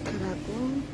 하라고.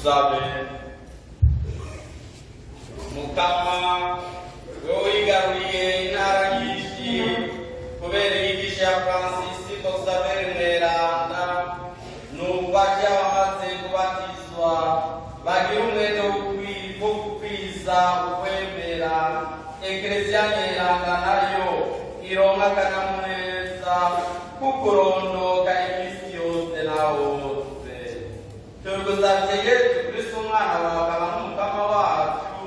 dusabe mukama wowe wigaruriye intara nyinshi kubera inyigisho ya Francisco Xavier Mweranda nubwo aje abamaze kubatizwa bagira umwete wo gukwiza ukwemera Eklesia Nyeranda nayo ironka akanyamuneza kukurondoka iminsi yose na hose. Tugusavye Yesu Kristo umwana wawe akaba n'umukama wacu,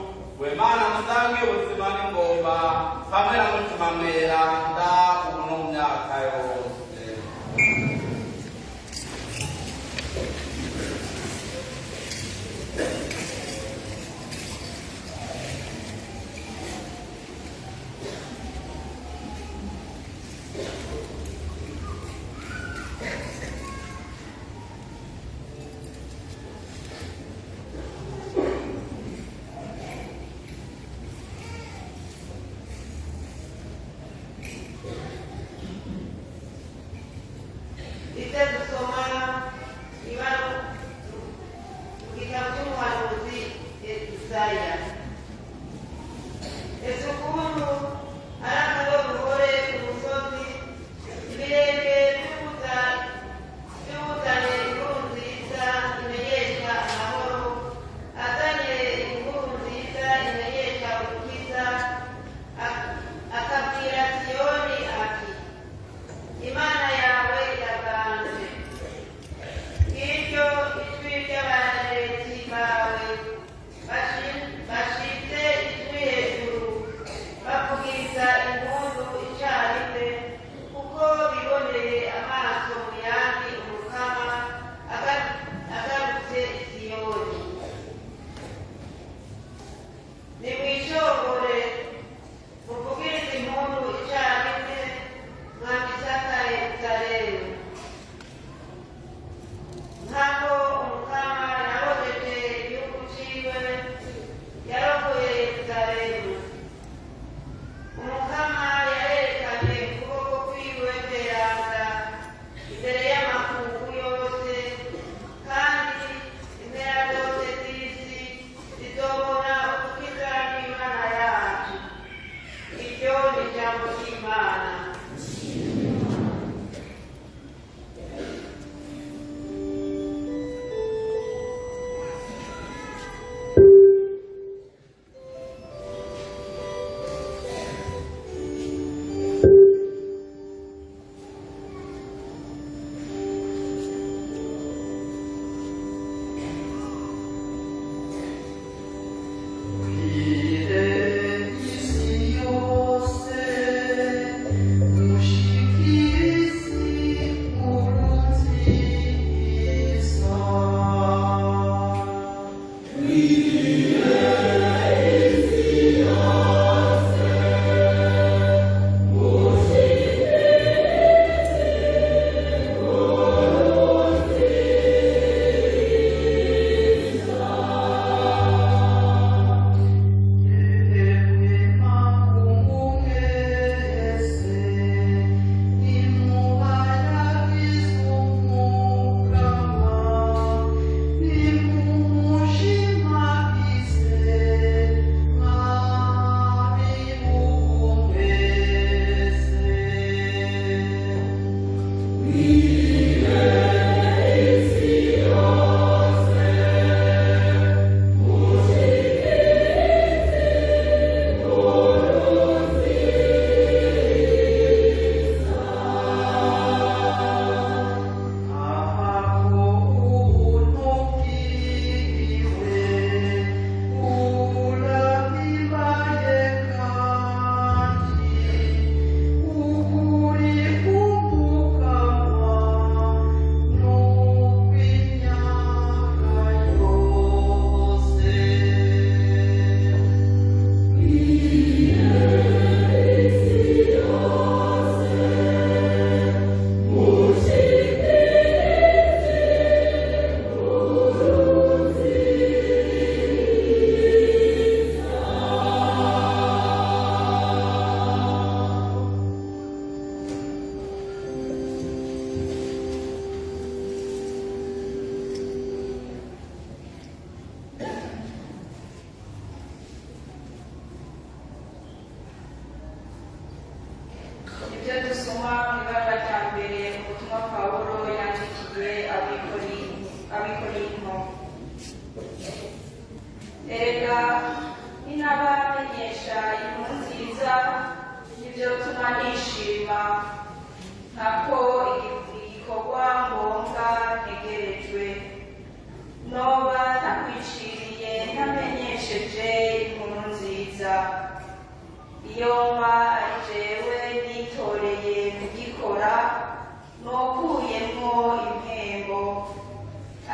we Mana musange ubuzima n'ingoma hamwe na Mutima Mweranda ubu no mu myaka yose. ntegerejwe noba nakwiciriye ntamenyesheje inkuru nziza iyo mba ari jewe nitoreye kugikora nokuyemwo impembo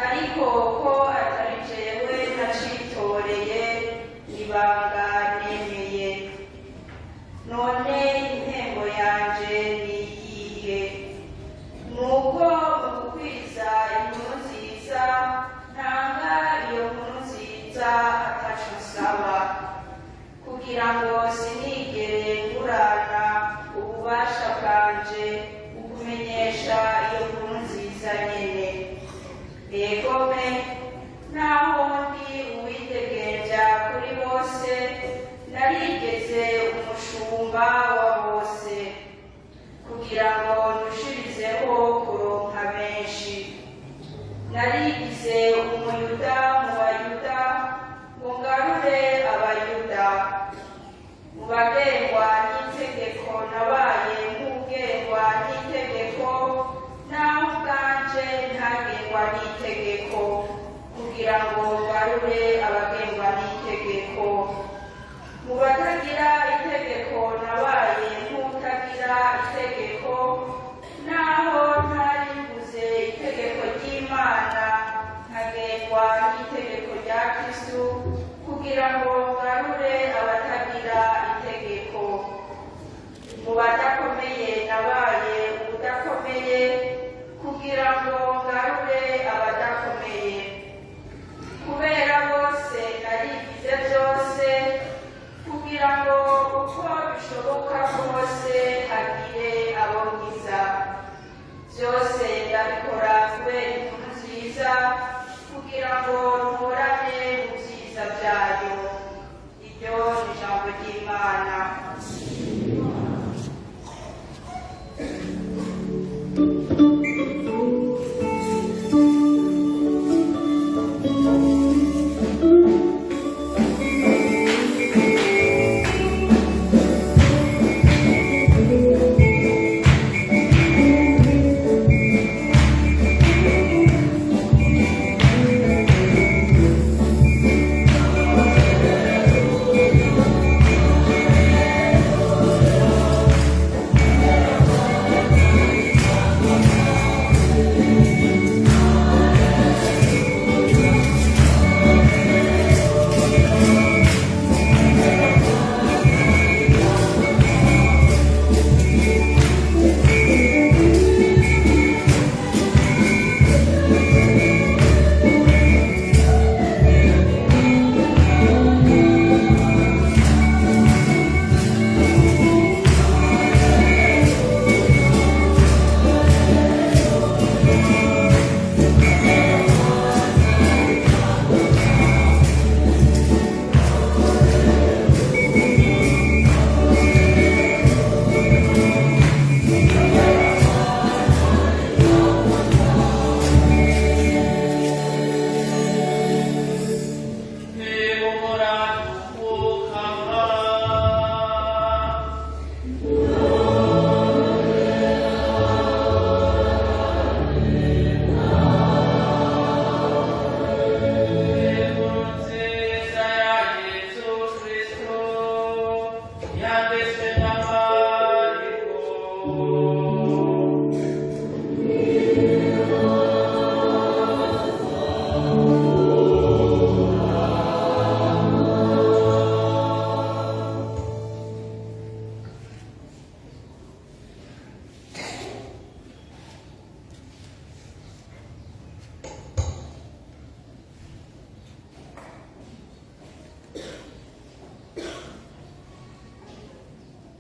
ariko ko atari jewe nacitoreye ibanga nemeye none impembo yanje niyihe nuko mu gukwiza inkuru nziza ntanga iyo nkuru nziza ataco nsaba kugira ngo sinigere ngurana ububasha bwanje ukumenyesha iyo nkuru nziza nyene egome naho ndi uwitegereja kuri bose narigeze umushumba wa bose kugira ngo ndushirizeho kuronka benshi narigize umuyuda mu bayuda ngo ngarure abayuda mu bagengwa n'itegeko nabaye nk'ugengwa n'itegeko naho ubwanje ntagengwa n'itegeko kugira ngo ngarure abagengwa n'itegeko mu batagira itegeko nabaye nk'utagira itegeko naho ntari mvuze itegeko ry'Imana nkagengwa n'itegeko rya Kristo kugira ngo ngarure abatagira itegeko mu badakomeye nabaye ubudakomeye kugira ngo ngarure abadakomeye kubera bose narigize byose kugira ngo uko bishoboka kose hagire abo nkiza byose ndabikora kubera inkuru nziza kugira ngo nturane mu byiza byayo iryo ni ijambo ry'Imana.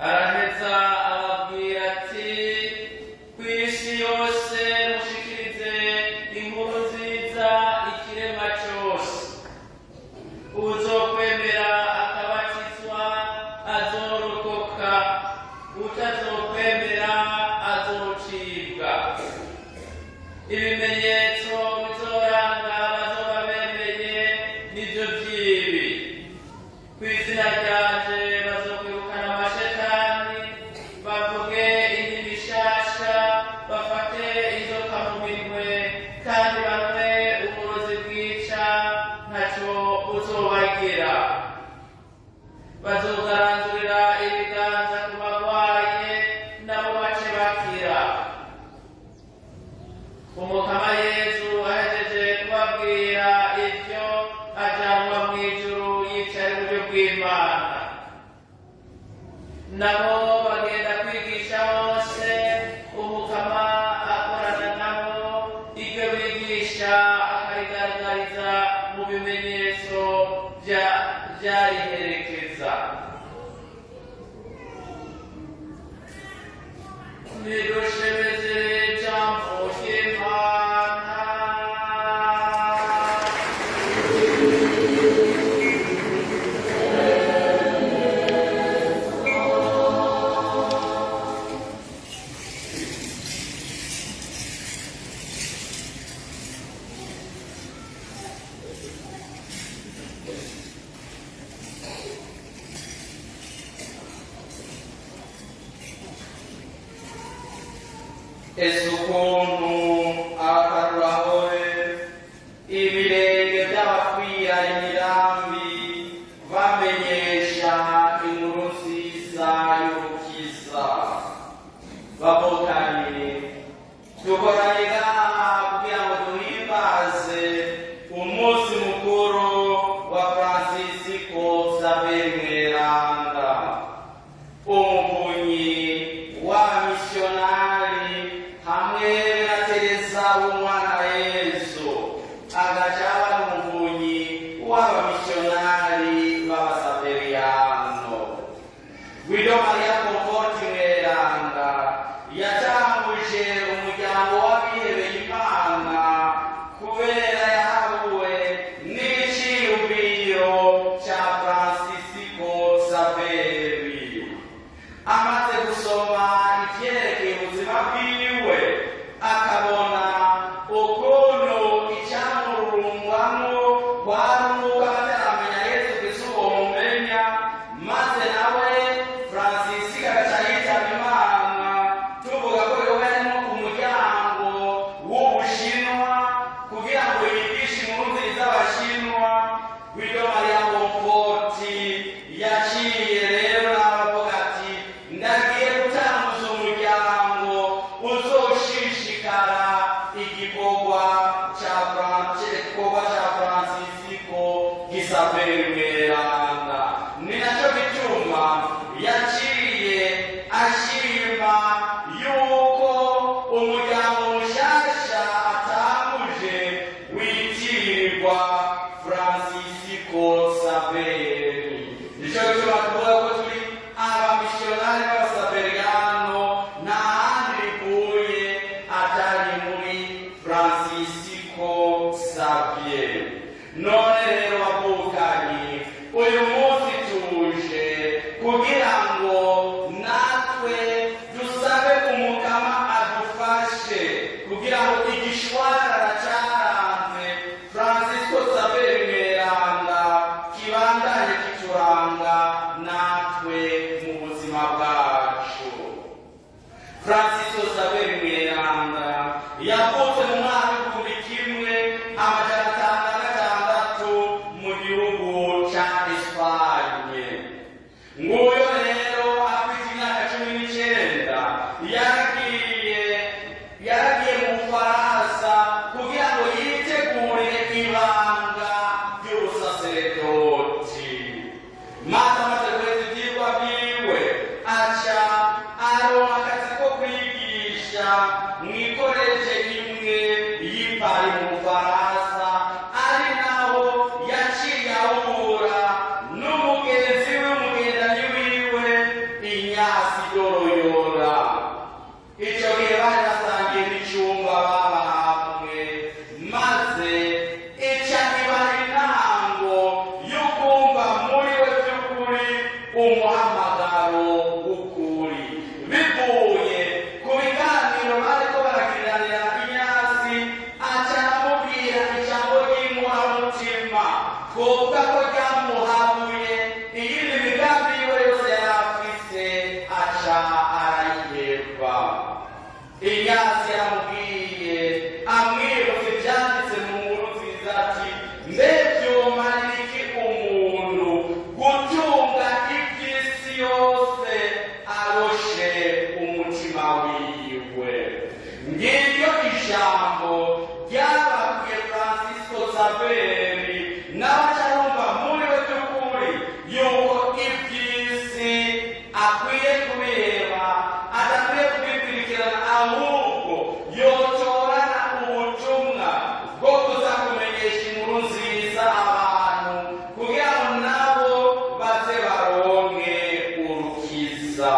araheza ababwira ati ku isi yose mushikirize inkuru nziza ikiremwa cyose uzokwemera akabatizwa azorokoka utazokwemera azocibwa ibimenyetso bizoranga abazoba bemeye nivyo vyibi ku izina ryanje bazokwirukana amashetani bavuge indimi nshasha bafate inzoka mu minwe kandi bazogarandurira ibiganza ku barwaye nabo bace bakira. Umukama Yesu ahejeje kubabwira ivyo ajanwa mw'ijuru yicaye iburyo bw'Imana. Nabo bagenda kwigisha hose, umukama akorana nabo, iryo bigisha akarigaragariza mu bimenyetso vyariherekeza. Nidushemeze ijambo ry'Imana. Ese ukuntu akarurahoye ibirenge by'abakwira imirambi bamenyesha inkuru nziza y'urukiza. Bavukanye dukoranye ngaha kugira ngo duhimbaze umunsi mukuru wa Francisco Xavier Mweranda, umuvunyi wa misionari hamwe na Teresa w'umwana Yesu, agacaba n'umuvunyi w'abamisionari b'abasaveriano. Guido Maria Comforti Mweranda yatanguje umuryango w'abihebeye Imana kubera yahabuwe n'iciyumviro ca Francisco Xavier. Amaze gusoma ivyerekeye ubuzima bwiwe, akabona ukuntu icamururungwamwo kwari uko ataramenya Yesu Kristo bomumenya, maze nawe Francisco agaca yitaba Imana. Tuvuga ko yoba yarimo ku muryango w'Ubushinwa kugira ngo yigishe inkuru nziza Abashinwa. Guido Maria Comforti yaciye rero n'abavuga ati, ndagiye gutanguza umuryango uzoshishikara igikorwa ca Francisco Xavier Mweranda. Ni naco gituma yaciye ashima yuko umuryango mushasha atanguje witirirwa Francisco Xavier. Nico gituma tuvuga ko turi abamisionari b'abasaveriano, nta handi rivuye atari muri Francisco Xavier. None rero bavukanye, uyu munsi tuje kugira ngo natwe dusabe umukama adufashe kugira ngo igishwarara caranze Francisco Xavier Mweranda kibandanye kituranga natwe mu buzima bwacu. Francisco Xavier Mweranda yavutse mu mwaka w'igihumbi kimwe amajana atanu na gatandatu mu gihugu ca Espanye. Nguyo rero afite imyaka 19 yaragiye mu Bufaransa kugira ngo yitegurire ibanga ry'ubusaseredoti. Maze amaze kweza ivyigwa vyiwe, aca aronka akazi ko kwigisha mw'ikoleje imwe y'i Paris mu Bufaransa, ari naho yaciye ahura n'umugenzi w'umugendanyi wiwe Inyasi Doroyora. Ico gihe bari basangiye n'icumba baba hamwe, maze ica ibara intango y'ukumva muri we vy'ukuri umuhamagaro w'ukuri, bivuye ku biganiro bariko baragiranira Inyasi. Aca aramubwira ijambo ry'inkoramutima, kuvuga ko ryamuhabuye iyindi migambi yiwe yose yari afise, aca arayiheba. Inyasi yaramubwiye amwibutsa ivyanditse mu nkuru nziza ati, mbe vyomarira iki umuntu gutunga Saveri n'abacarumva muri we by'ukuri yuko iby'isi akwiye kubireba adakwiye kubikurikirana ahubwo yotorana ubutumwa bwo kuza kumenyesha inkuru nziza abantu kugira ngo nabo baze baronke urukiza.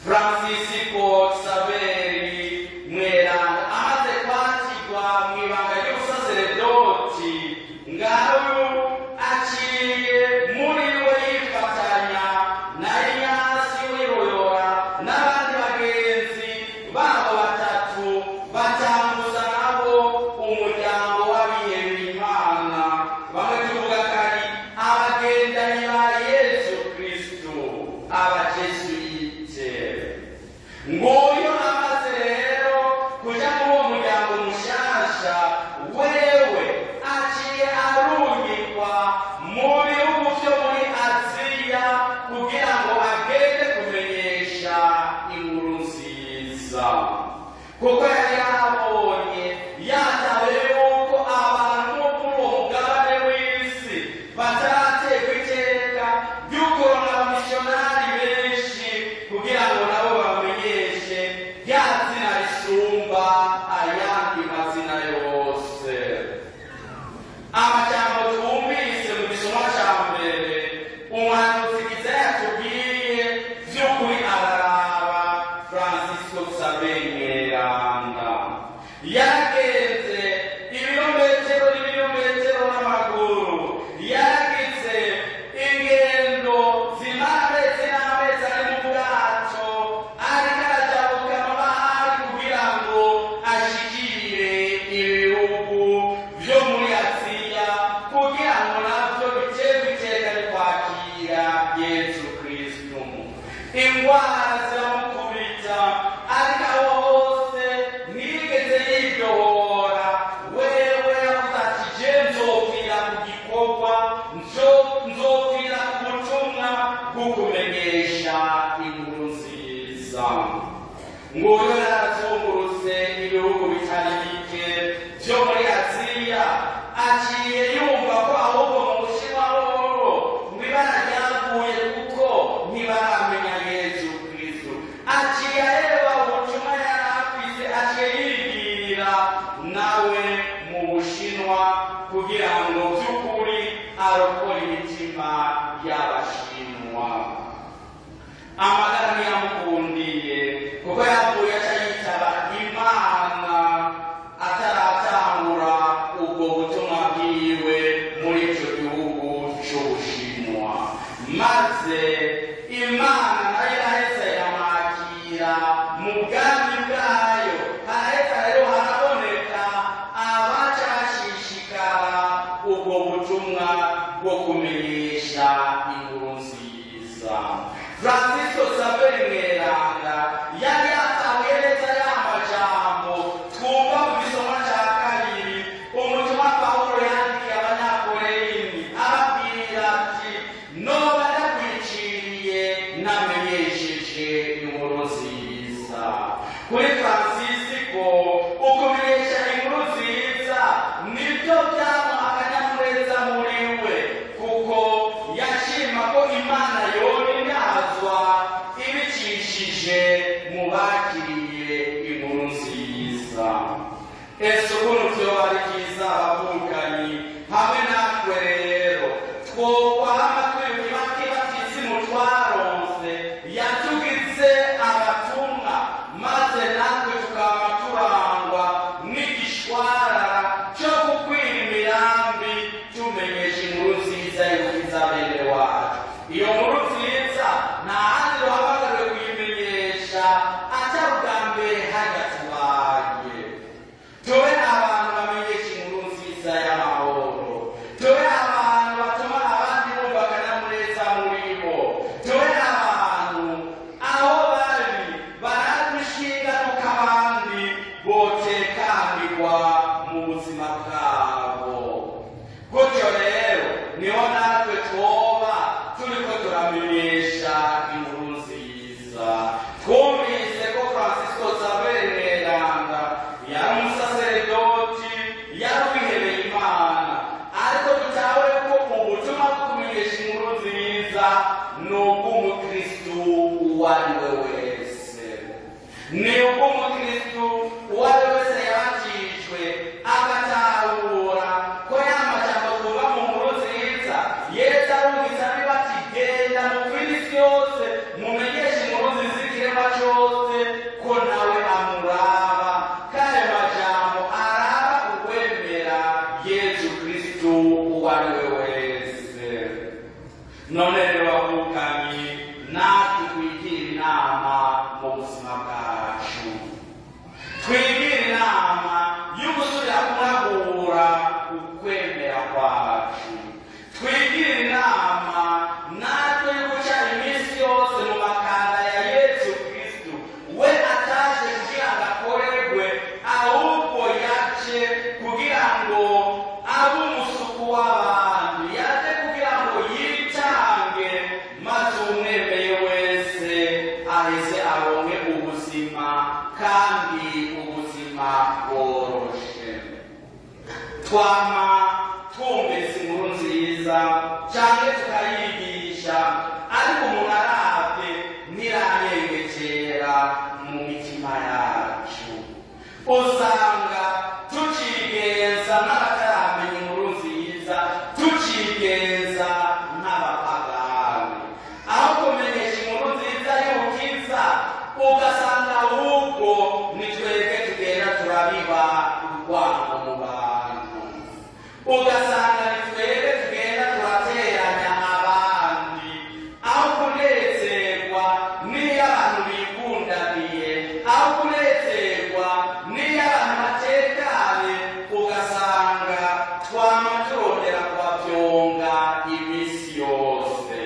Francisco Saveri mweranda amaze kwakirwa mu ibanga ry'ubusaseredoti ngaho aciye muri we yifatanya na Inyasi w'Iroyora n'abandi bagenzi babo batatu batambuza nabo umuryango w'abihebeye Imana, bamwe tuvuga ko ari abagendanyi ba Yesu Kristo, abajesuite. Nguyu amaze rero kuja muri uwo muryango mushasha, wewe aciye arungikwa mu bihugu vyo muri Aziya kugira ngo agende kumenyesha inkuru nziza, kuko yari yarabonye yatawe yuko abantu bo muri uwo mugabane w'isi bataraterwa iteka ry'ukuronka abamisiyonari benshi kugira ngo nabo bamenyeshe rya zina risumba ayandi mazina yose. Amajambo twumvise mu gisomwa ca mbere umuhanuzi Izaya yatubwiye vy'ukuri araraba Francisco Saveri mweranda yaragenze ibirometero n'ibirometero n'amaguru, yaragize ingendo zimameze n'amezi ari mu bwato ariko arajabuka amabahari kugira ngo ashikire ibihugu vyo muri Aziya kugira ngo navyo biterwe iteka kwakira Yesu Kristo. Ingwara ziramukubita ariko aho hose ntiyigeze yidohora, wewe yavuze ati je nzopfira ku gikorwa, nzopfira ku butumwa bwo kumenyesha inkuru nziza. Nguyu yarazungurutse ibihugu bitari bike vyo muri Aziya, aciye yumva ko ahubwo mu Bushinwa hoho ngo ibara ryaguye kuko ntibaramenya Yesu Kristo. Aciye areba ubutumwa yari afise, aciye yibwirira nawe mu Bushinwa kugira ngo by'ukuri arokore imitima y'Abashinwa. Amagara ntiyamukundiye kuko yavuye aca yitaba Imana ataratangura ubwo butumwa bwiwe muri ico gihugu c'Ubushinwa, maze Imana nayo iraheza iramwakira mu bwami bwayo. Haraheza rero haraboneka abaca bashishikara ubwo butumwa bwo kumenyesha inkuru nziza. Francisco Saveri mweranda yari yatahuye neza ya majambo twumva mu gisomwa ca kabiri umutumwa Pawulo yandikiye Abanyakoreyini ababwira ati noba ndakwiciriye namenyesheje inkuru nziza. Kuri Francisco ukumenyesha inkuru nziza nibyo byamuha akanyamuneza muri we, kuko yashima ko Imana yonyine ibicishije mu bakiriye inkuru nziza. Ese ukuntu vyoba ari byiza abavukanye hamwe natwe rero twokwama twibuka batisimu twaronse yatugize abatumwa, maze natwe tukaba turangwa n'igishwarara cyo gukwira imirambi tumenyesha inkuru nziza y'ukiza bene wacu. Iyo nkuru nziza nta handi duhamagariwe kuyimenyesha atari ubwa mbere hajya tubaye. Tube abantu bamenyesha inkuru nziza y'amahoro, tube abantu batuma abandi bumva akanyamuneza muri bo, tube abantu aho bari baradushinga tukabandi botekanirwa mu buzima bwabo. Gutyo rero niho natwe twoba turiko turamenyesha inkuru nziza. Twumvise ko Francisco Saveri mweranda yari umusaseredoti, yari bworoshe. Twama twumvise inkuru nziza cyangwa tukayigisha, ariko umuntu arabye ntirayengekera mu mitima yacu. Usanga tucigenza n'abataramenya inkuru nziza, tucigenza nk'abapagani. Aho kumenyesha inkuru nziza y'ubukiza, ugasanga ahubwo ni twebwe tugenda turabiba urwango mu bantu. Ugasanga ni twebwe tugenda turateranya abandi, aho kunezerwa n'iyo abantu bikundaniye, aho kunezerwa n'iyo abantu batekanye, ugasanga twama turondera kubabyonga iminsi yose.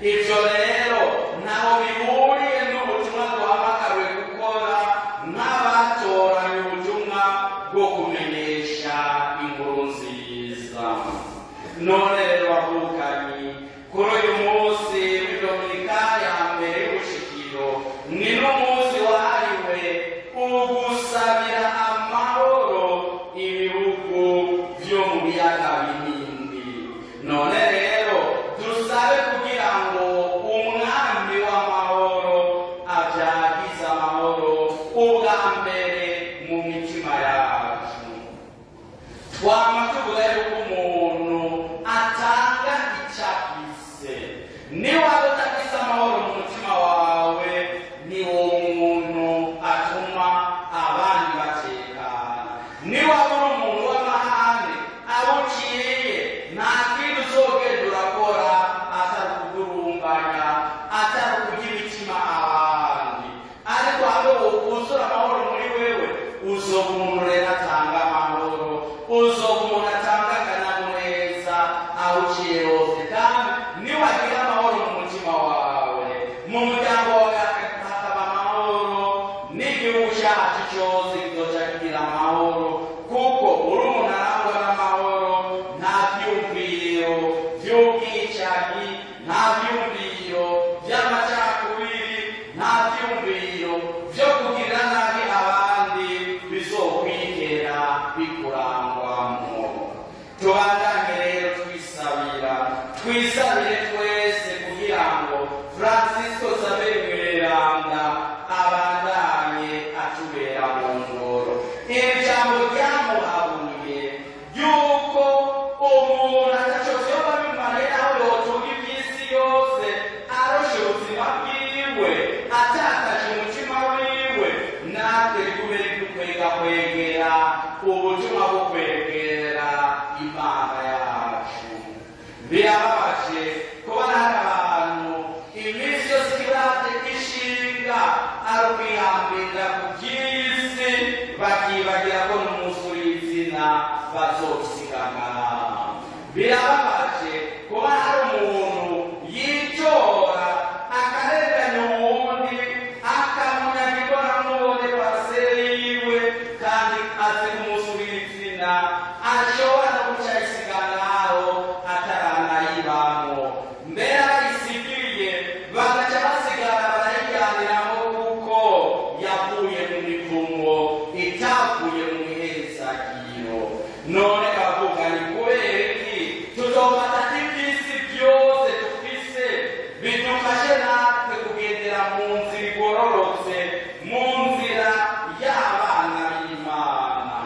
Ibyo rero ntaho bihuriye n'ubutumwa duhamagariwe gukora nk'abatoranye ubutumwa bwo kumenyesha inkuru nziza. None rero bavukanye, kuri uyu munsi w'idominikani ya mbere y'ubushikiro, ni n'umunsi wahariwe ugusabira amahoro ibihugu byo mu biyaga binini. None rero dusabe kugira ngo umwami w'amahoro abyagize amahoro ubwa mbere mu mitima yacu. Twama tuvuga yuko umuntu atanga icyo afise. Niwaba utafise amahoro mu mutima wawe, ni uwo muntu atuma abandi batekana. Niwaba uri umuntu w'amahane, abo uciye nta kintu uzogenda urakora atari ukudurumbanya, atari ukugira imitima abandi. Ariko hamwe wuzura amahoro muri wewe, uzoba umuntu rero atanga amahoro, uzoba umuntu atanga akanyamuneza aho uciye hose. Kandi niwagira amahoro mu mutima wawe, mu muryango wawe hakaba amahoro, n'igihugu cyacu cyose kizoca kigira amahoro, kuko uri umuntu arangwa n'amahoro. Nta byumviro by'ubwicanyi, nta byumviro by'amacakubiri, nta byumviro byo kugira nabi abandi bizokwigera bikurangwamo. Tubandanye rero twisabire twese kugira ngo Francisco Xavier Mweranda abandanye atubera mu ngoro. Iri jambo ryamuhabuye yuko umuntu ataco vyoba bimare aho yotunga ivy'isi yose, aroshe ubuzima bwiwe, atakaje umutima wiwe. Natwe rikubere dukwega kwegera ubutumwa bwo kwegera Imana yacu. Birababaje kubona hari abantu iminsi yose ikibazo ishinga ari ukwihambira ku by'isi, bakibagira ko n'umunsi w'izina bazosigana. Birababaje kuba hari umuntu yitora akarenganya uwundi, akamunyagirwa n'umubone parasere yiwe, kandi azi n'umunsi w'izina ashobora no guca isiganaho ataranayibamo. Mbere abayisigiye bagaca basigara barayijyaniramo, kuko yavuye mu mivumo itavuye mu mihezagiro. None bavuga ni kubera iki tutofata iby'isi byose dufise bidufashe natwe kugendera mu nzira igororotse, mu nzira y'abana b'Imana?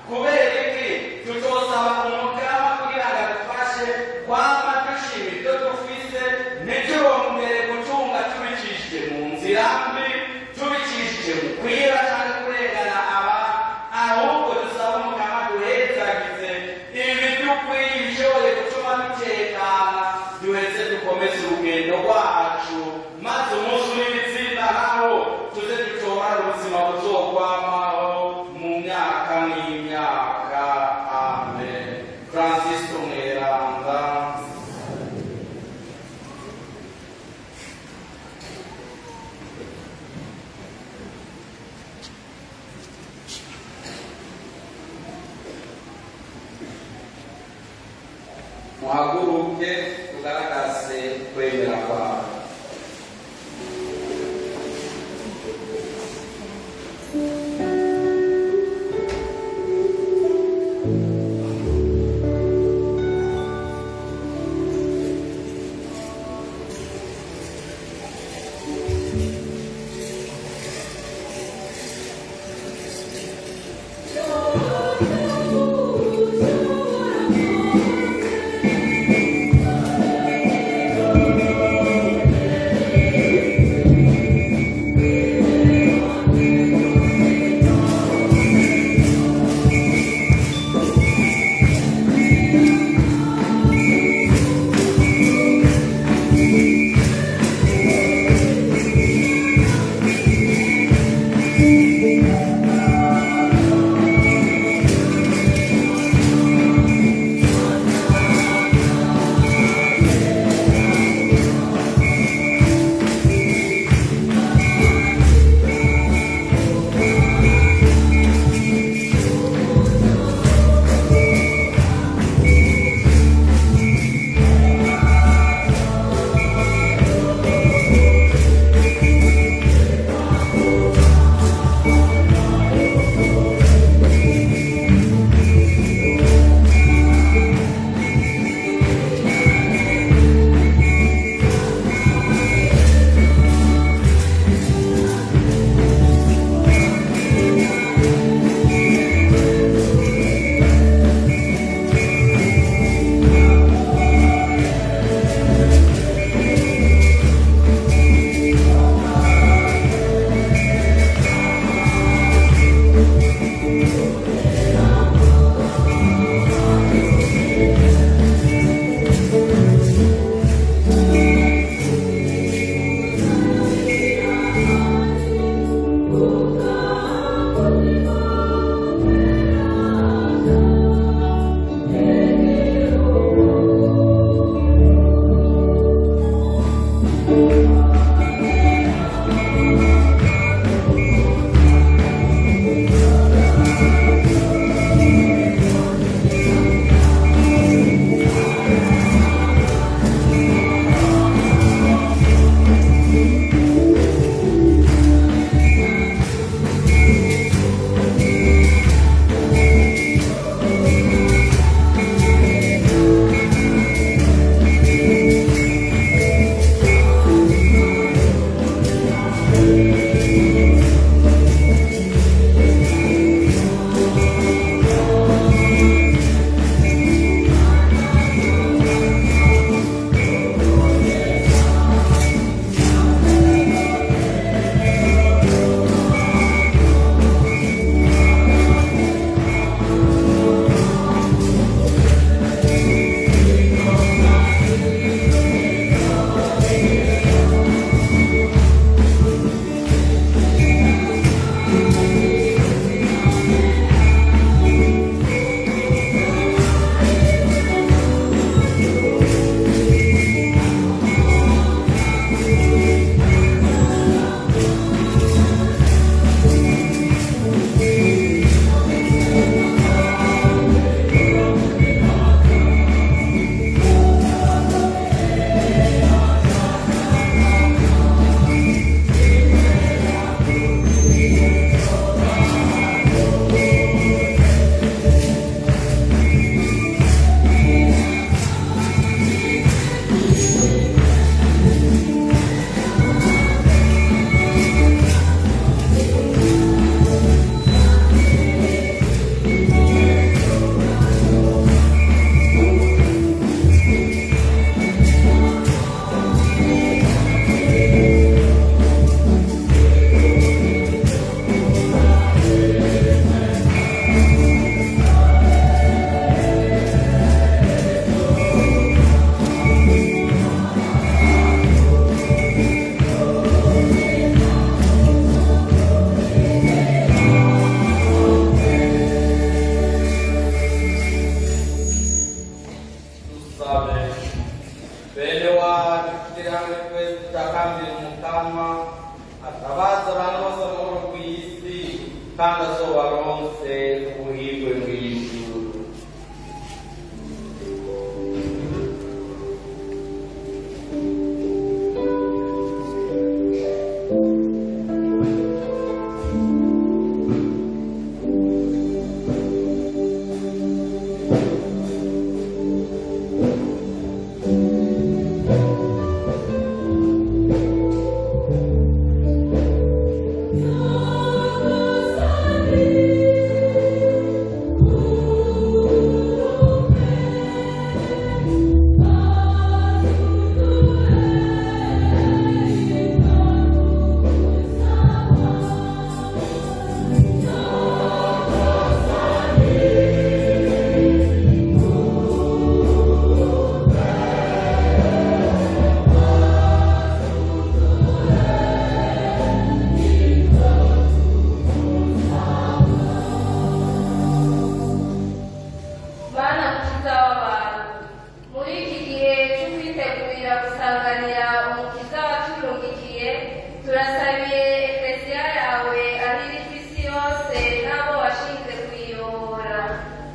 Kubera iki tutosaba umugaba kugira ngo adufashe kwama dushima ibyo dufise, ntiturondere gucunga tubicishije mu nzira mbi, tubicishije mu kwiba cyangwa kurengana abantu, ahubwo dusaba umugaba duhezagize ibi dukwiye bishoboye gutuma dutekana, duheze dukomeze urugendo rwacu, maze umunsi w'ibitsina naho tuze dutora ubuzima buzokwamaho mu myaka n'imyaka. Amen. Francisco Mweranda. Muhaguruke tugaragaze kwemera kwawe.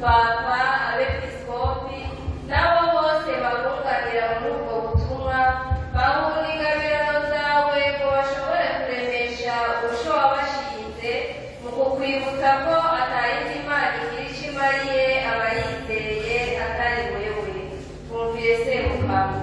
papa abepiskopi n'abo bose babunganira muri ubwo butumwa bahura ingabirano zawe ngo bashobore kuremesha urusho wabashinze mu kukwibutsa ko atayindi Imana igira icyo imariye abayizeye atari wewe. Twumvire Semukama.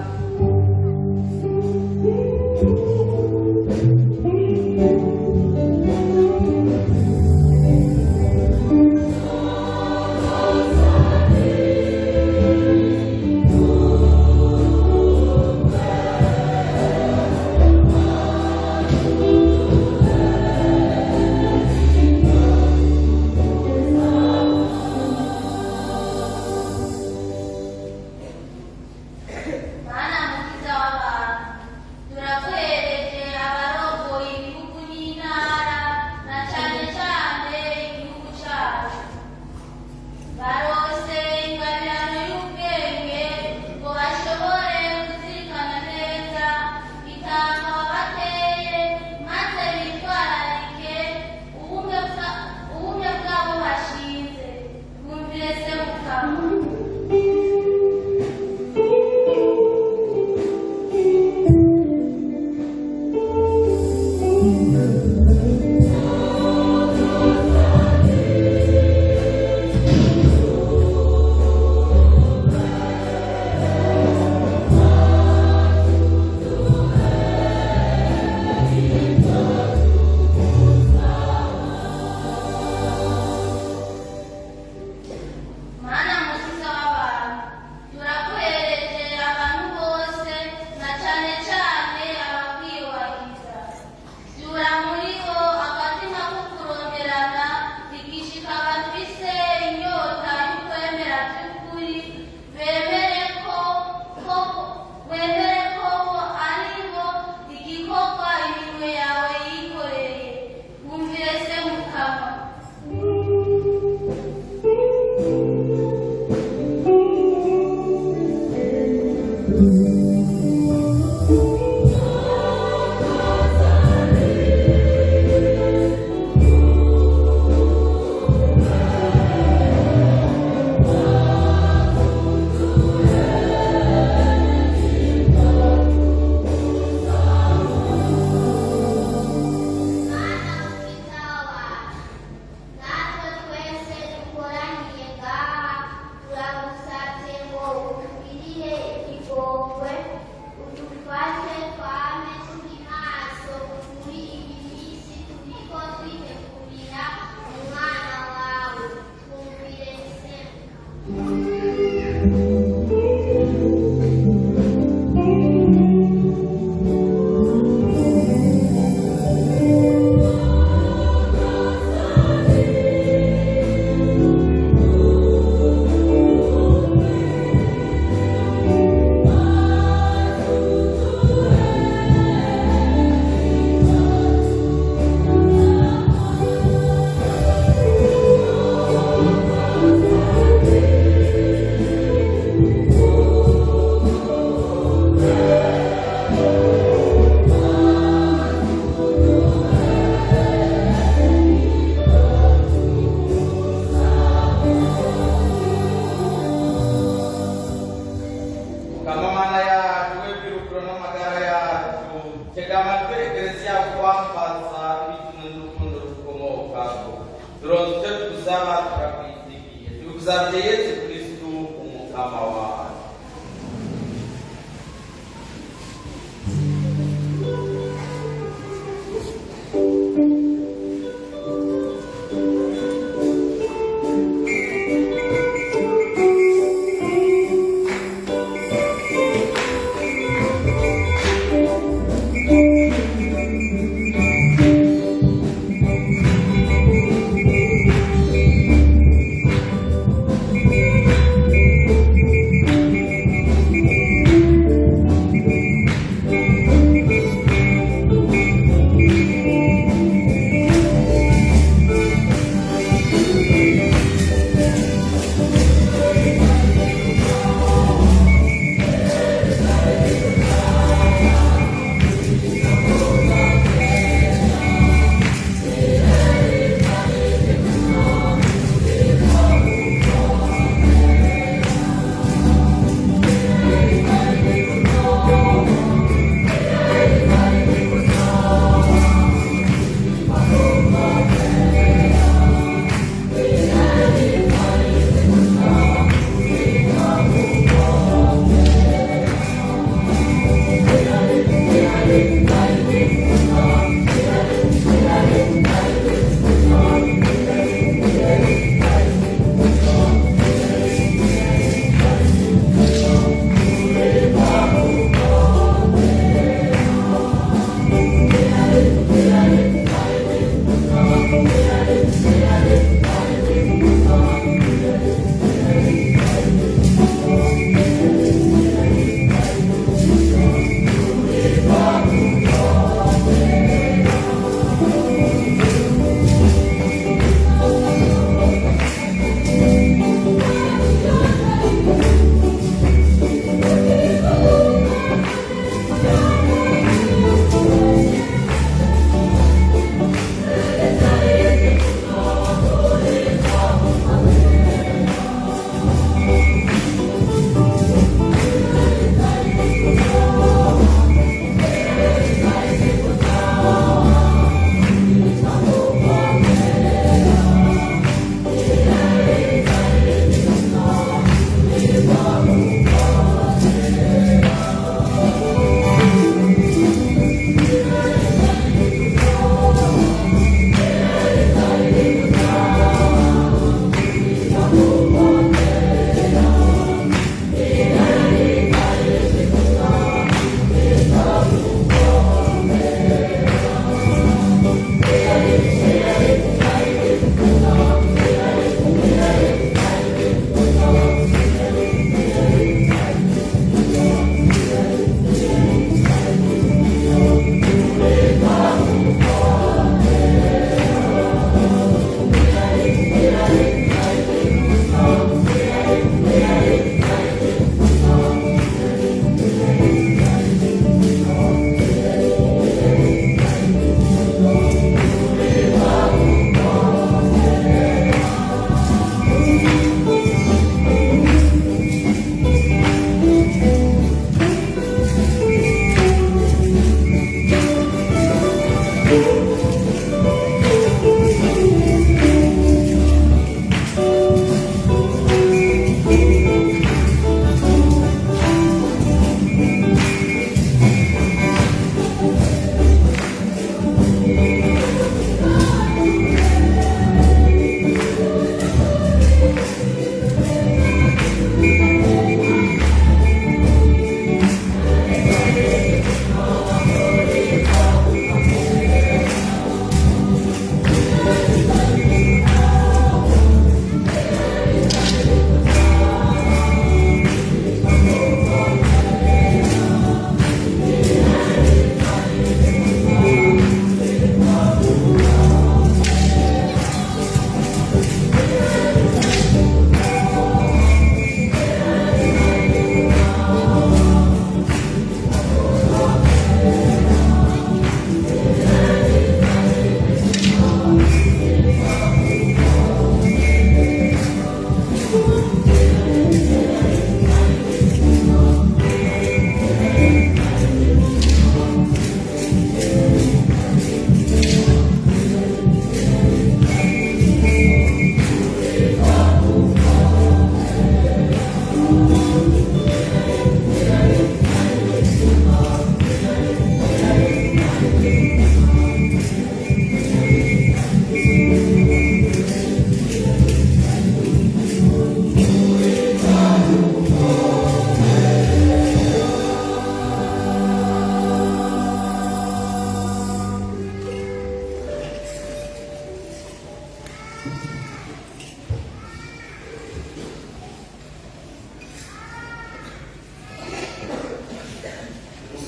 Tuzabye Yesu Kristu umukama wawe.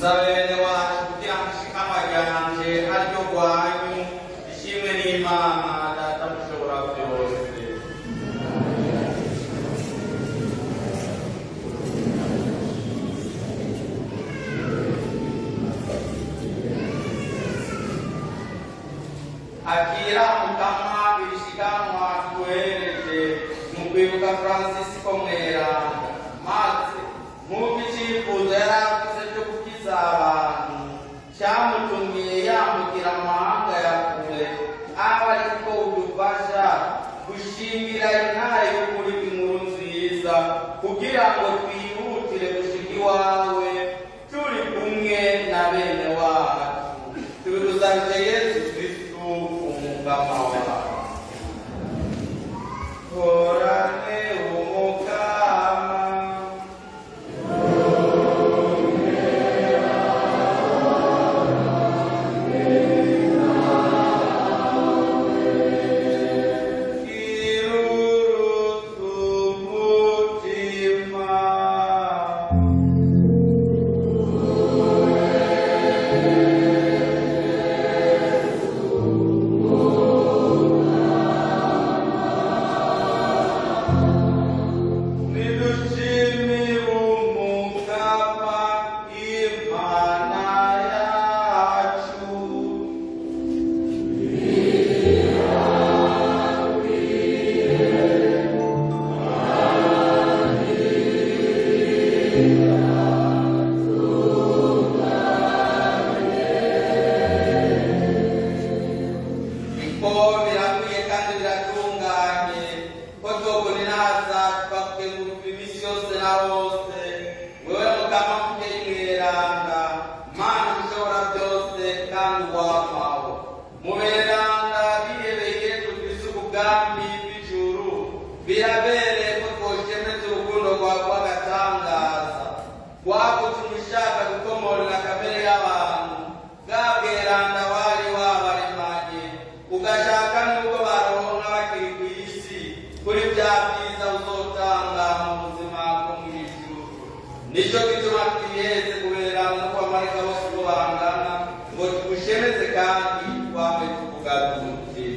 dusabe bene wacu kugira ngo ishikama ryanje ariryo rwanyu ishimwe n'Imana Data mushobora byose. Akira Mukama ibishikanwa tuhereje mu kwibuka Francisco Mweranda, maze nk'uko icyifuzo yari avuze cyo gukiza abantu cyamutumiye yambukira amahanga ya kure, aho ariko udufasha gushingira intare y'ukuri inkuru nziza kugira ngo twihutire gushika iwawe turi kumwe na bene wacu. Tubidusabye Yesu Kristo umugama wacu. Horane umukama birabereye ko twoshemeza urukundo rwawe rw'agatangaza rwagutse umushaka gukomorera kamere y'abantu bwa bweranda wari wabaremanye, ugashaka n'ubwo baronka bakiri ku isi kuri bya byiza uzotanga mu buzima bwo mu ijuru. Nicyo gituma twiheze kuberana no kwamarika bose uko bangana ngo tugushemeze kandi twame tuvuga tuti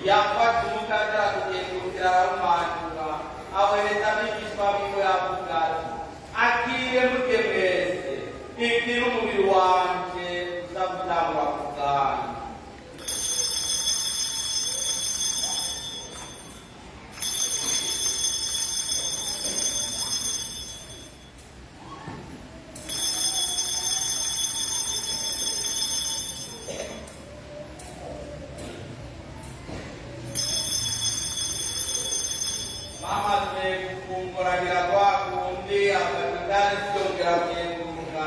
yang bwanyu. Mama tumekumburagira kwakundi akatangani siongera kuyenguka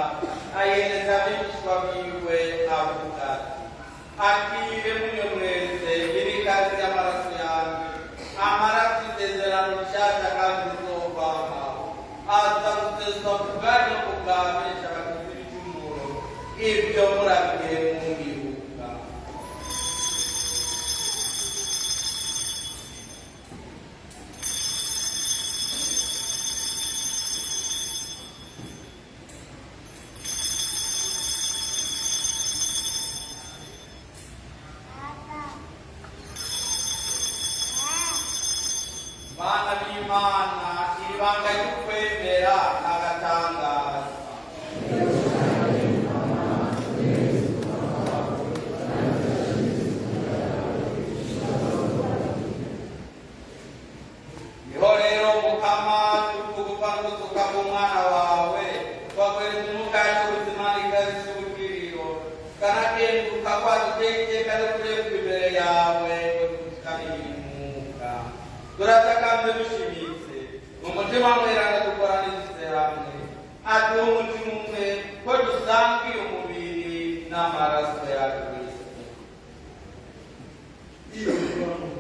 ayeleza bishwa biwe avuga akire munyo mwese iri kazi y'amaraso yanjye amaraso isezerano rishasha kandi rizovamaho aza gutezwa ku bwanyu kubwamisha abagizi b'icumuro ibyo murabigire mungihuka. Bana b'Imana ibanga ry'ukwemera n'agatangaza. Niho rero Mukama tukugupa n'ugutuka k'umwana wawe twakwereka umugati w'ubuzima n'ikazi y'ubukiriro kanakenguruka kwaduteye iteka no kureba imbere yawe tukanimuka turatakambye dushimitse mu mutima mweranda dukoranirize hamwe aduhe umutima umwe ko dusangiye umubiri n'amaraso ya Kristo.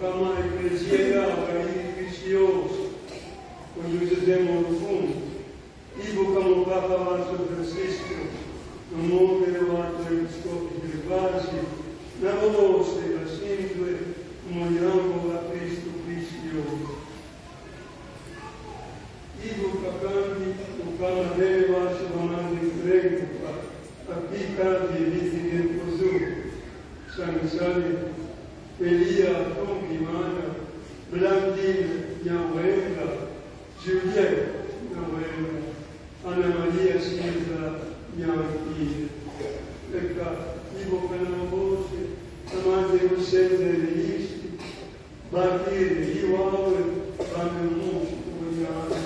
Kama Eklesia yako Kristo yose conducemos no fundo Ivo como Papa Marco Francisco no nome do Arcebiscopo de Base na voz da simples comunhão a Cristo Cristo. Ivo Cacandi, o Cana dele acho chamando de emprego aqui cante de Pozu, Sansani, Elia, Tomquimana, Blandina, Nhauenga, Juliette, Nhauenga, Ana Maria Silva, Nhauenga. Ecco, Ivo Canambose, Amante Lucente Reisti, Batire, Iuaue, Banemus, Unhana.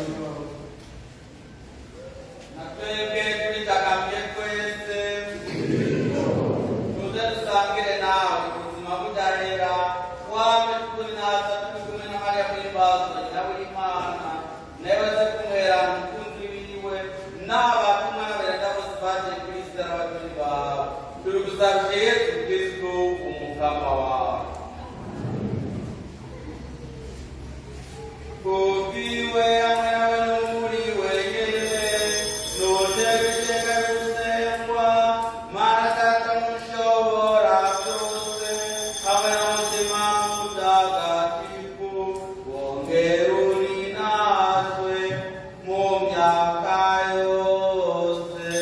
Natwebwe tulitakambye twese tuze dusangire nawe ubuzima budahera wame tukuri naza turi kumwe na Mariya muhimbazwa nyina w'Imana nebaze kumwera umukunzi wiwe n'abatumwa n'aberenda bose baje Kristo n'abatumwa bawe turi gusabye Yesu Kristo umukama wawe. Kuviwe hamwe nawe n'umuriwe nyene notebiteka gusengwa Mana Data mushobora byose hamwe n'umutima mutagatifu wongera uri natwe mu myaka yose.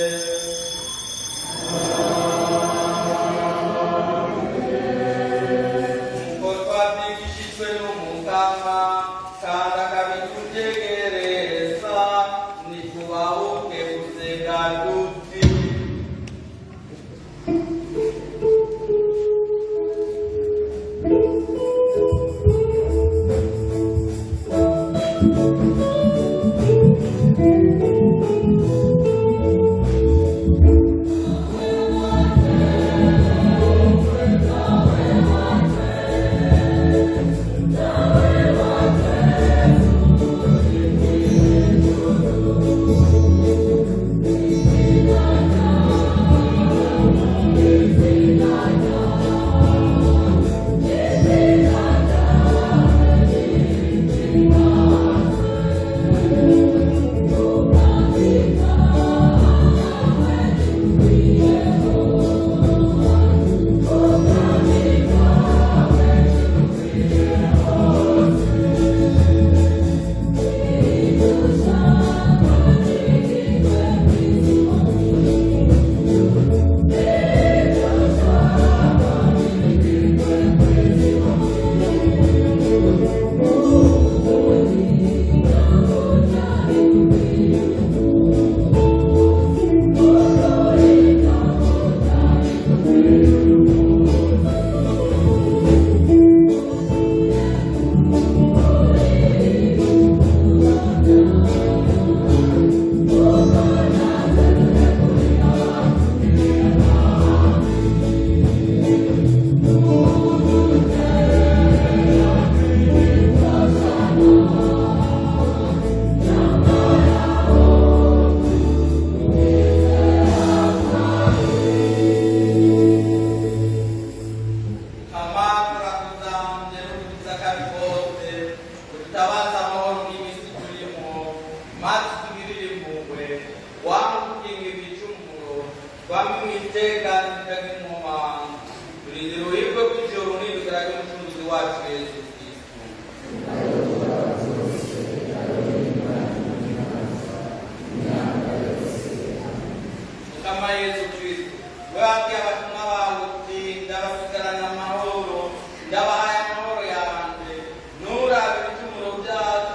ndabahaye amahoro yanjye nturabe ibicumuro byacu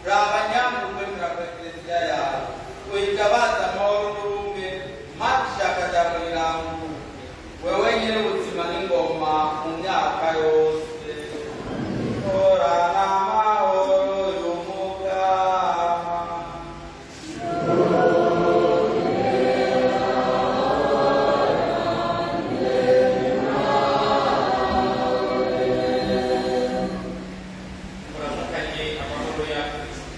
raba nyamwe kwemera kwa ekleziya yawe uyitabaza amahoro n'ubumwe maze ishaka ryawe rirambuke wewe nyine ubuzima n'ingoma mu myaka yose horana amahoro y'umugama. muramukanye amahoro ya Kristo.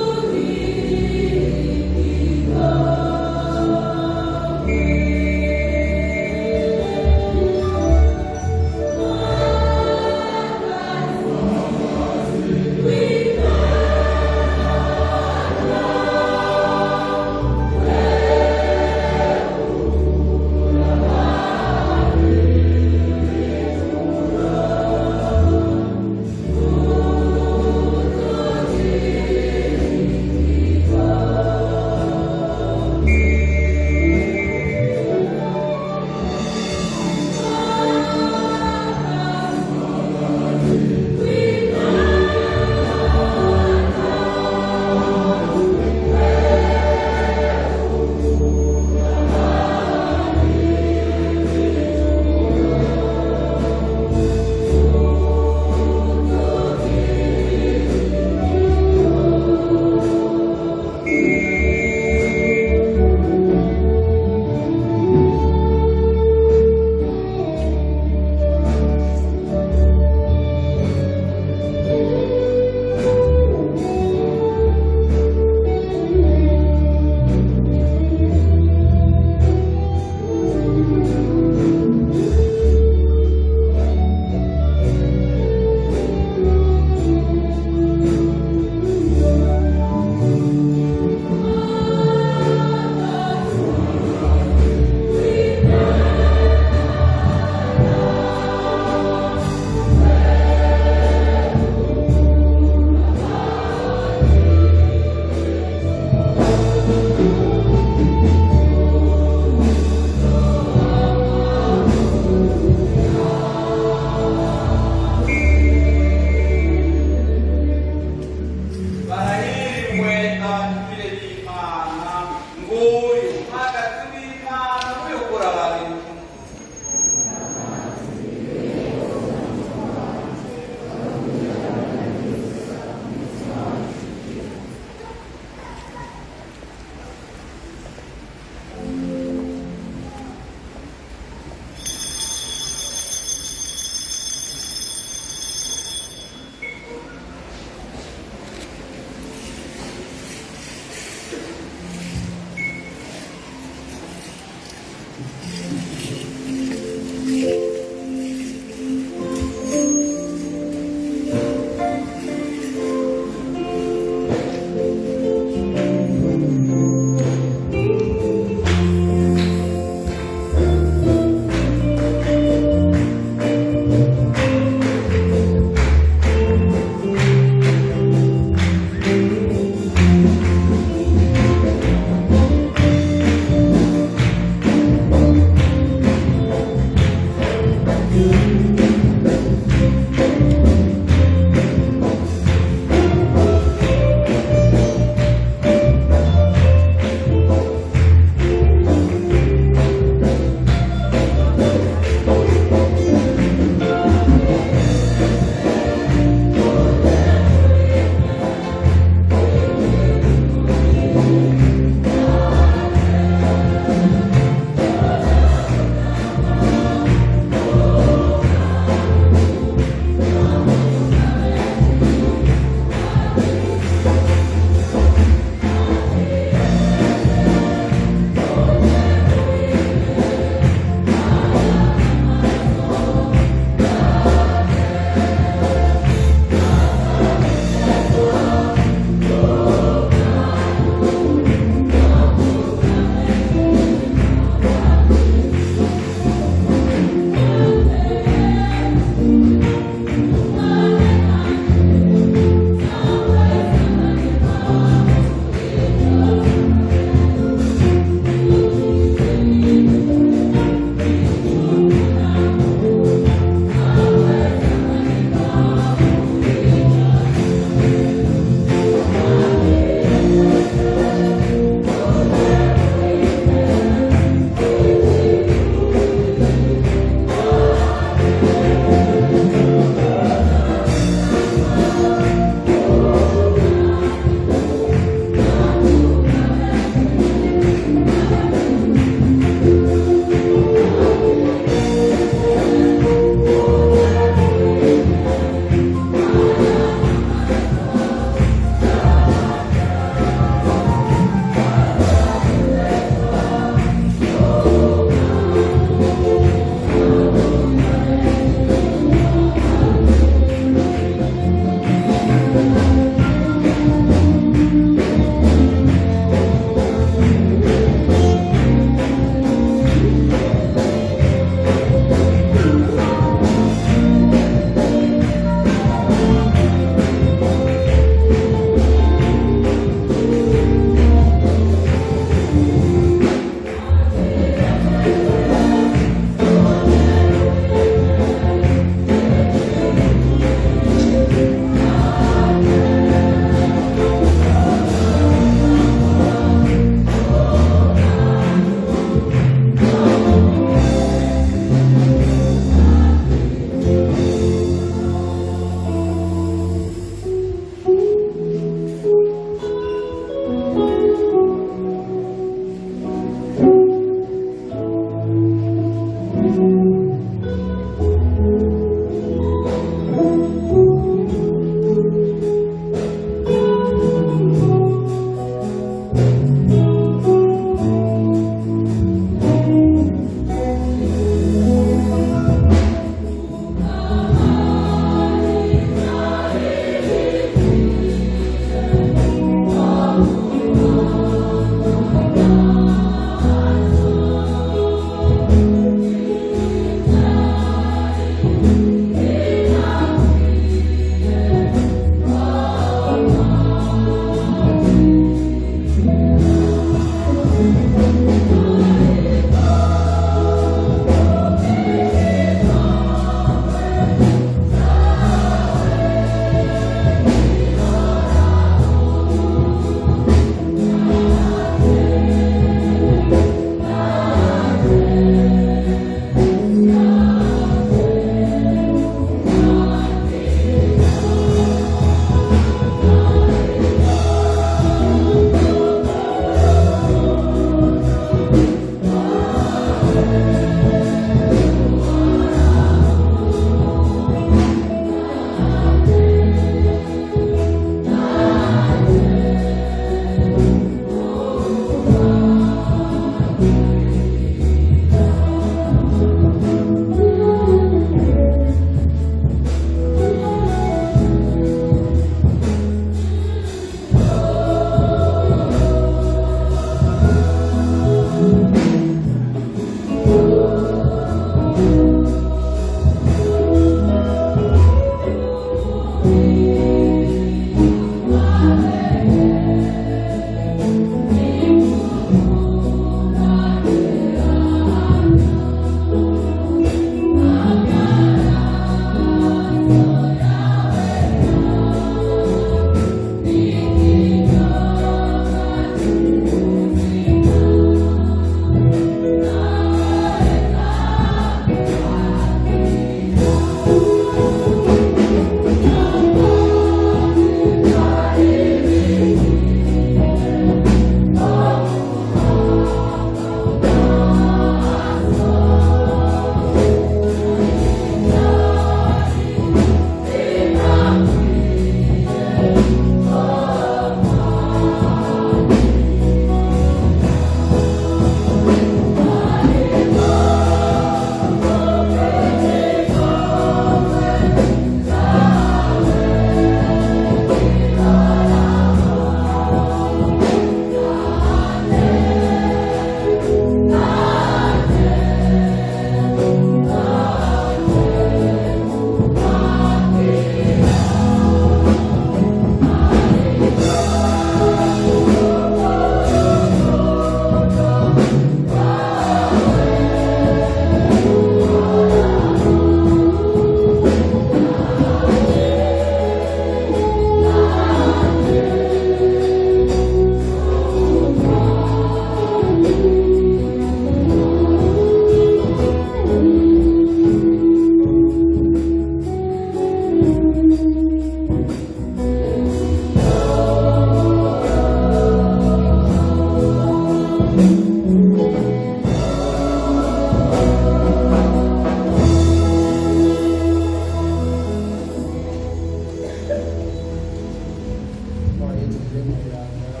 Yesu mweranda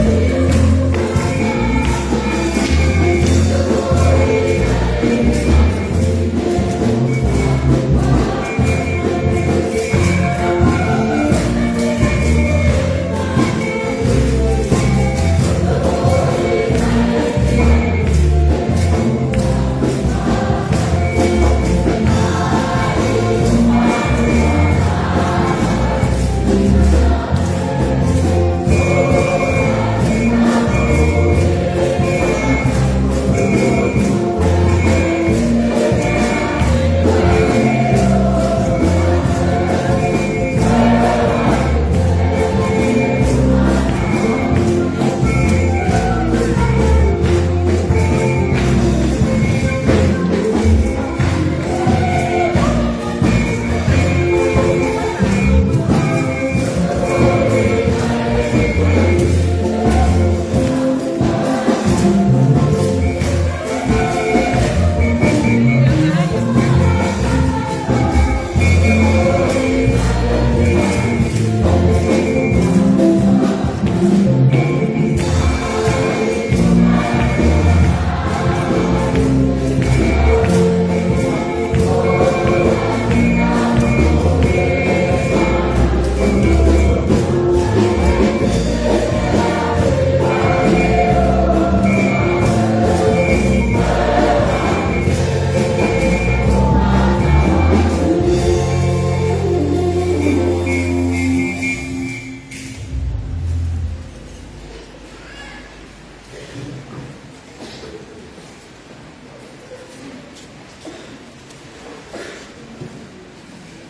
Thank you.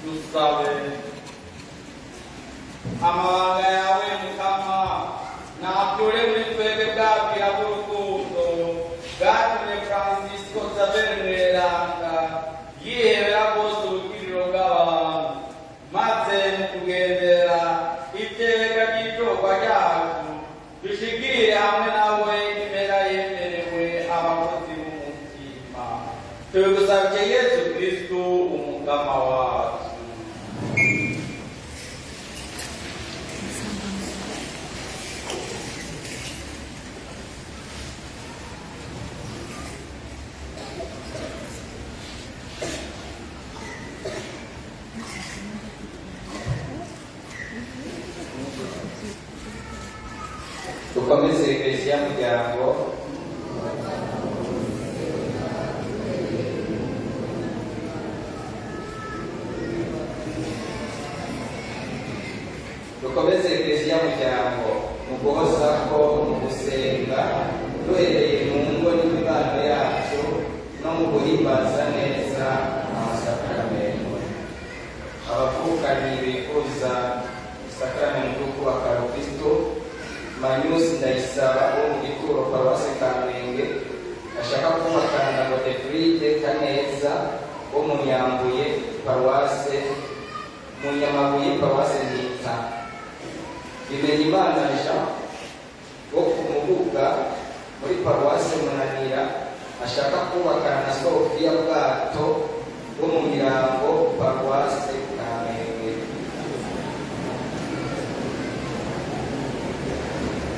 dusabe. Amabanga yawe Mukama nakure muri twebwe bwabwira bw'urukundo bwatumye Francisco Xavier Mweranga yihebera rwose ubukiriro bw'abantu, maze mu kugendera iteka ry'itorwa ryacu dushigire hamwe nawe impera yemerewe abakozi b'umutima. Tubigusabye Yesu Kristo umugama wacu. Dukomeze Ekleziya Muryango. Dukomeze Ekleziya Muryango mu guhoza ko mu gusenga duhereye mu ngo n'imibano yacu no mu guhimbaza neza amasakaramentu. Abavukanyi bifuza isakaramentu ryo kubaka Kristo, Manyusi Ndayisaba wo mu Gituro Paruwase Kamenge ashaka kubakana na Godefride Kaneza wo mu Nyamabuye Paruwase Ntita. Bimenyimana Jean wo ku Mubuga muri Paruwase Munanira ashaka kubakana na Sofia Bwato wo mu Mirango Paruwase Kamenge.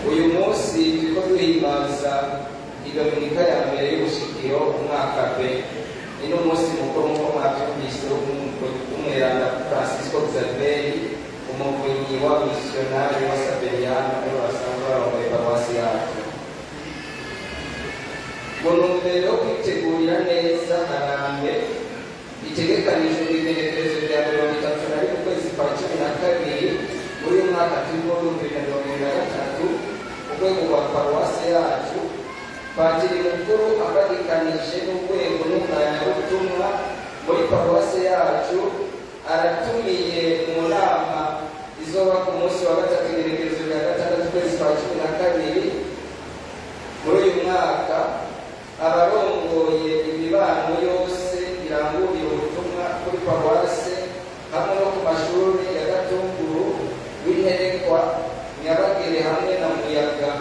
Uyu munsi turiko duhimbaza idominika ya mbere y'ubushikiro umwaka B. Ni n'umunsi mukuru nk'uko mwavyumvise w'umweranda Francisco Xavier, umuvunyi w'abamisiyonari w'Asaberiyani nibo basanzwe barongoye paruwasi yacu. Mu ntumbero yo kwitegurira neza Harambe itegekanijwe igenekerezo rya 31 ukwezi kwa 12 muri uyu mwaka turimo 2023. Urwego rwa paruwasi yacu, Padiri mukuru abadikanije n'urwego n'umwanya muri paruwasi yacu aratumiye mu nama izoba ku munsi wa 3 igenekerezo rya 6 ukwezi kwa 12 muri uyu mwaka. Abarongoye imibano yose irangurira ubutumwa kuri paruwasi hamwe no ku mashuri ya Gatunguru, W'Interekwa, Nyabagere hamwe na Muyaga,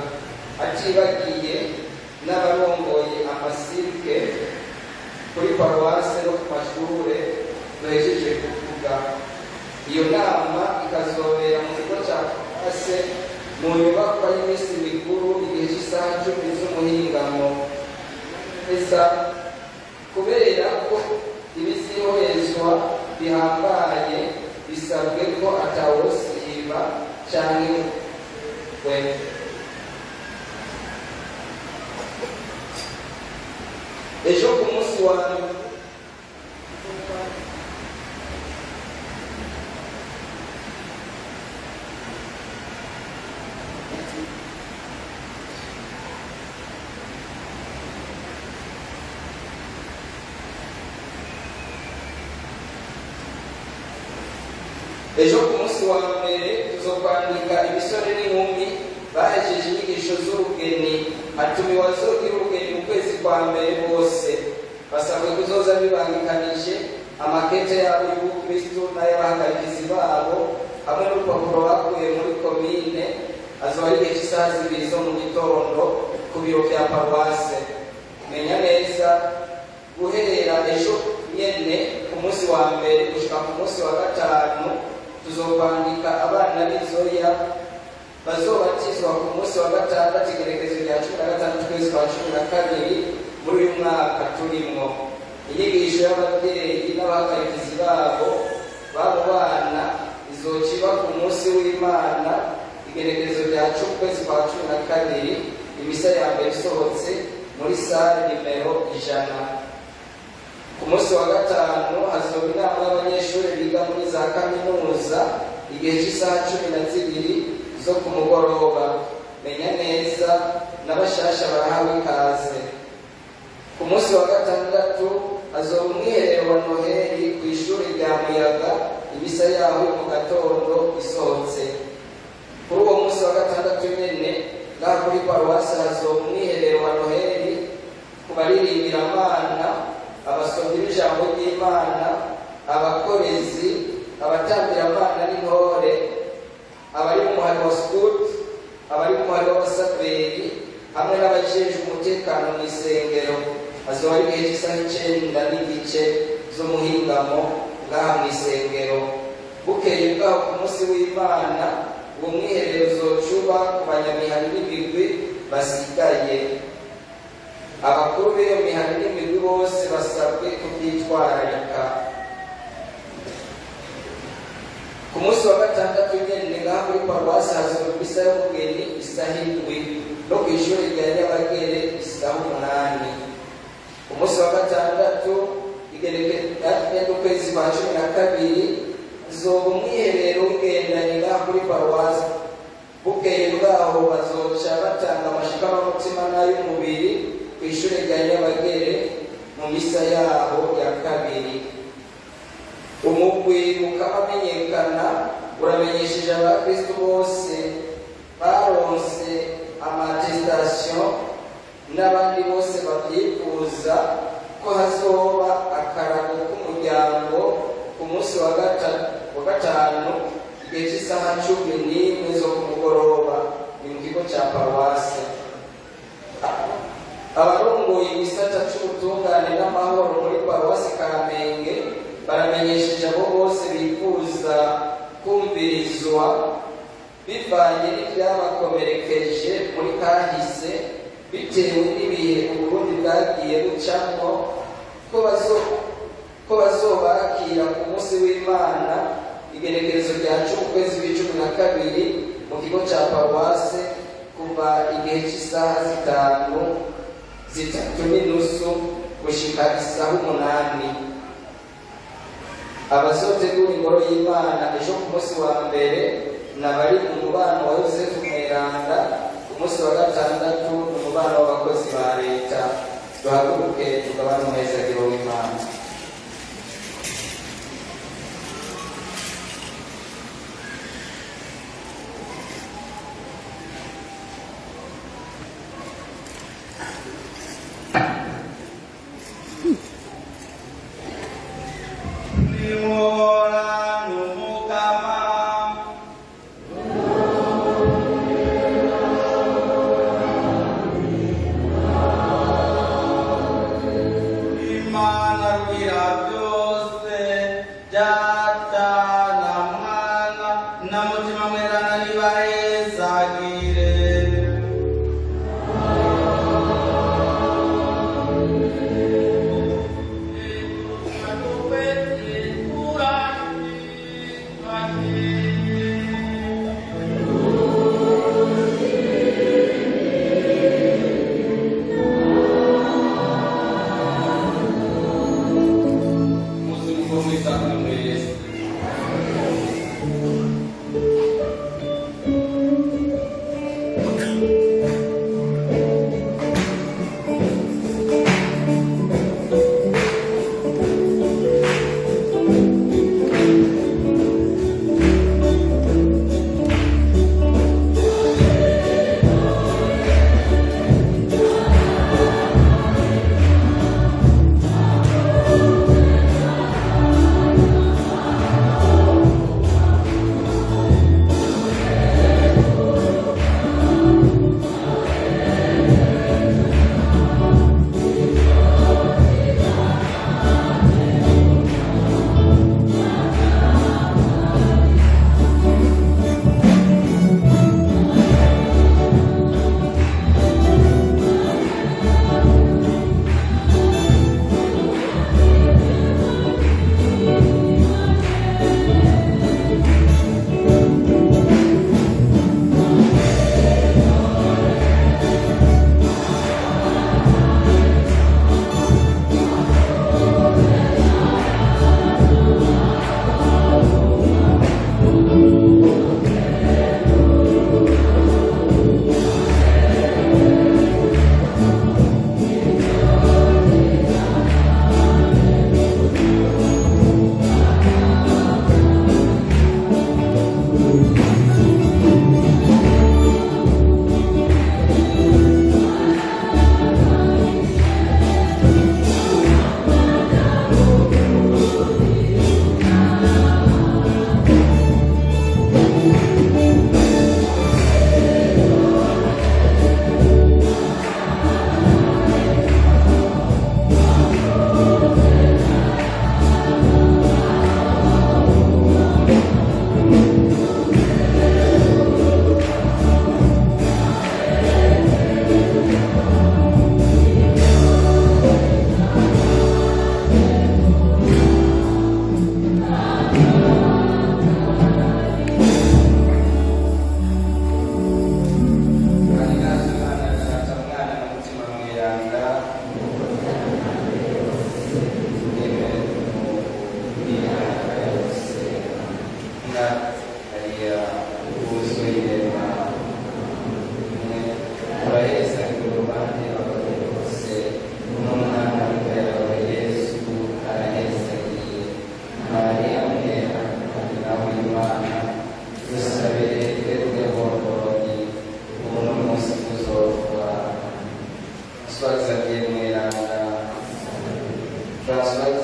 atibagiye n'abarongoye amasirike kuri paruwase no ku mashure duhejeje kuvuga. Iyo nama ikazobera mu kigo cya paruwase mu nyubakwa y'iminsi mikuru igihe cy'isaha 10 z'umuhingamo. Kubera ko ibisiyohezwa bihambaye bisabwe ko atawosiba canke ejo ku munsi wa mbere tuzokwandika ibisore n'inkumi bahejeje inyigisho z'urugeni. Atumiwe azogira urugeni mu kwezi kwa mbere bose basabwe kuzoza bibangikanije amakete yabo y'ubukristo n'ay'abahagarikizi babo hamwe n'urupapuro bakuye muri komine. Azoba ari igihe cy'isaha 2 zo mu gitondo ku biro bya paruwase. Menya neza guhera ejo nyene ku munsi wa mbere gushika ku munsi wa 5 tuzokwandika abana b'inzoya bazobatizwa ku munsi wa 6 igenekerezo rya 16 ukwezi kwa 12 muri uyu mwaka turimo. Inyigisho y'ababyeyi n'abahagarikizi babo bana izociba ku munsi w'Imana igenekerezo rya 10 ukwezi kwa 12. Imisa ya mbere isohotse muri sale nimero 100. Ku munsi wa 5 hazoba inama y'abanyeshuri biga muri za kaminuza igihe cy'isaha 12 zo ku mugoroba. menya neza n'abashasha barahawe ikaze. Ku munsi wa gatandatu hazoba umwiherero wa Noheli ku ishuri rya Muyaga, imisa yaho mu gatondo isohotse. Kuri uwo munsi wa gatandatu nyene ngaha kuri paruwasi hazoba umwiherero wa Noheli ku baririmbira Imana, abasomyi b'ijambo ry'Imana, abakorezi, abatambira Imana n'intore, abari mu muhari wa scout, abari mu muhari w'abasaveri hamwe n'abajejwe umutekano mu isengero. Hazoba ari igihe cy'isaha 9:30 z'umuhingamo ngaha mu isengero. Bukeye bwaho ku munsi w'Imana uwo mwiherero uzocuba ku banyamihari n'imigwi basigaye. Abakuru b'iyo mihari n'imigwi bose basabwe kubyitwararika. Ku munsi wa gatandatu nyene ngaha kuri paruwasi hazoba misa y'umugeni isaha 7 no ku ishuri rya Nyabagere isaha 8. Ku munsi wa gatandatu igerekeranye n'ukwezi kwa 12 hazoba umwiherero w'ingendanye ngaha kuri paruwasi. Bukeye bwaho bazoca batanga amashikamamutima n'ay'umubiri ku ishuri rya Nyabagere mu misa yaho ya kabiri. Umugwi ukamenyekana uramenyesheje abakristu bose baronse amatestation n'abandi bose babyifuza ko hazoba akarago k'umuryango ku munsi wa gatanu igihe cy'isaha 11 zo ku mugoroba ni mu kigo cya paruwasi. Abarongoye igisata cy'ubutungane n'amahoro muri paruwasi Kamenge baramenyesheje abo bose bifuza kumvirizwa bivanye n'ibyabakomerekeje muri kahise bitewe n'ibihe Uburundi bwagiye bucamo ko bazobakira ku munsi w'Imana igenekerezo rya 10/12 mu kigo cya paruwasi kuva igihe cy'isaha 3:30 gushika isaha 8. Abazotegura ingoro y'Imana ejo ku munsi wa mbere n'abari mu mubano wa Yosefu Mweranda, ku munsi wa gatandatu umubano w'abakozi ba leta. Duhaguruke tugabane umunezero w'Imana. Imana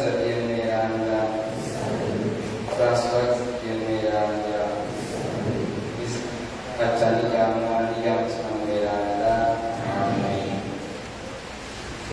Xavier Mweranda, François